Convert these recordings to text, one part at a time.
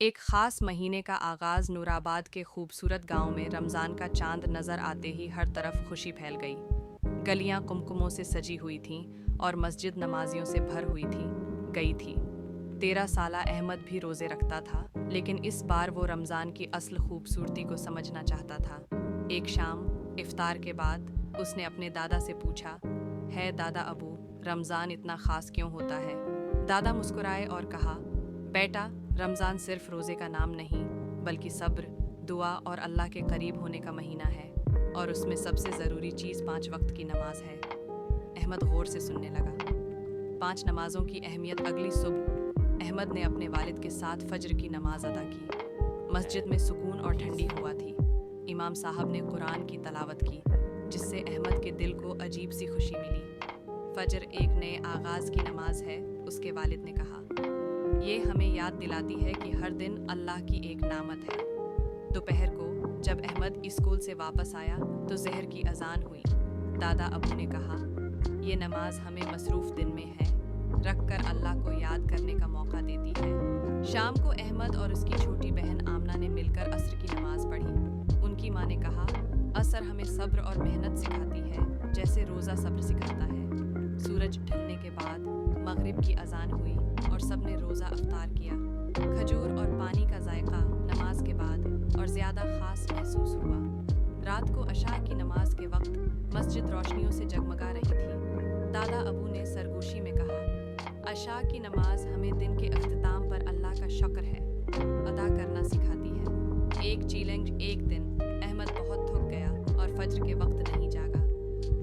ایک خاص مہینے کا آغاز نورآباد کے خوبصورت گاؤں میں رمضان کا چاند نظر آتے ہی ہر طرف خوشی پھیل گئی۔ گلیاں کمکموں سے سجی ہوئی تھیں اور مسجد نمازیوں سے بھر ہوئی تھی۔ 13 سالہ احمد بھی روزے رکھتا تھا، لیکن اس بار وہ رمضان کی اصل خوبصورتی کو سمجھنا چاہتا تھا۔ ایک شام افطار کے بعد اس نے اپنے دادا سے پوچھا، ہے دادا ابو، رمضان اتنا خاص کیوں ہوتا ہے؟ دادا مسکرائے اور کہا، بیٹا، رمضان صرف روزے کا نام نہیں، بلکہ صبر، دعا اور اللہ کے قریب ہونے کا مہینہ ہے، اور اس میں سب سے ضروری چیز 5 وقت کی نماز ہے۔ احمد غور سے سننے لگا۔ 5 نمازوں کی اہمیت۔ اگلی صبح احمد نے اپنے والد کے ساتھ فجر کی نماز ادا کی۔ مسجد میں سکون اور ٹھنڈی ہوا تھی۔ امام صاحب نے قرآن کی تلاوت کی، جس سے احمد کے دل کو عجیب سی خوشی ملی۔ فجر ایک نئے آغاز کی نماز ہے، اس کے والد نے کہا۔ یہ ہمیں یاد دلاتی ہے کہ ہر دن اللہ کی ایک نعمت ہے۔ دوپہر کو جب احمد اسکول سے واپس آیا تو ظہر کی اذان ہوئی۔ دادا ابو نے کہا، یہ نماز ہمیں مصروف دن میں ہے رکھ کر اللہ کو یاد کرنے کا موقع دیتی ہے۔ شام کو احمد اور اس کی چھوٹی بہن آمنہ نے مل کر عصر کی نماز پڑھی۔ ان کی ماں نے کہا، عصر ہمیں صبر اور محنت سکھاتی ہے، جیسے روزہ صبر سکھاتا ہے۔ سورج ڈھلنے کے بعد مغرب کی اذان ہوئی اور سب نے روزہ افطار کیا۔ کھجور اور پانی کا ذائقہ نماز کے بعد اور زیادہ خاص محسوس ہوا۔ رات کو عشاء کی نماز کے وقت مسجد روشنیوں سے جگمگا رہی تھی۔ دادا ابو نے سرگوشی میں کہا، عشاء کی نماز ہمیں دن کے اختتام پر اللہ کا شکر ہے ادا کرنا سکھاتی ہے۔ ایک چیلنج۔ ایک دن احمد بہت تھک گیا اور فجر کے وقت نہیں جاگا۔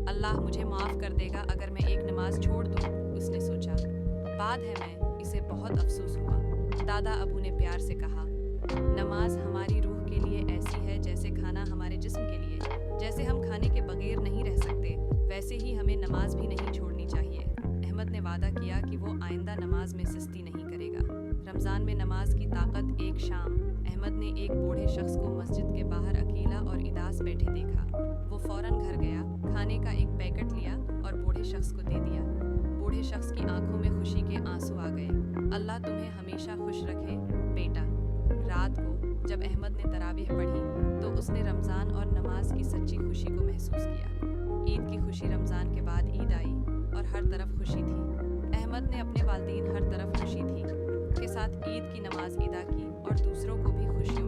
اللہ مجھے معاف کر دے گا اگر میں ایک نماز چھوڑ دوں، اس نے سوچا۔ بعد ہے میں اسے بہت افسوس ہوا۔ دادا ابو نے پیار سے کہا، نماز ہماری روح کے لیے ایسی ہے جیسے کھانا ہمارے جسم کے لیے۔ جیسے ہم کھانے کے بغیر نہیں رہ سکتے، ویسے ہی ہمیں نماز بھی نہیں چھوڑنی چاہیے۔ احمد نے وعدہ کیا کہ وہ آئندہ نماز میں سستی نہیں کرے گا۔ رمضان میں نماز کی طاقت۔ ایک شام احمد نے ایک بوڑھے شخص کو مسجد کے باہر اکیلا اور اداس بیٹھے دیکھا۔ وہ فوراً گھر گیا، کھانے کا ایک پیکٹ لیا اور بوڑھے شخص کو دے دیا۔ بوڑھے شخص کی آنکھوں میں خوشی کے آنسو آ گئے۔ اللہ تمہیں ہمیشہ خوش رکھے بیٹا۔ رات کو جب احمد نے تراویح پڑھی تو اس نے رمضان اور نماز کی سچی خوشی کو محسوس کیا۔ عید کی خوشی۔ رمضان کے بعد عید آئی اور ہر طرف خوشی تھی۔ احمد نے اپنے والدین ہر طرف خوشی تھی کے ساتھ عید کی نماز ادا کی اور دوسروں کو بھی خوشی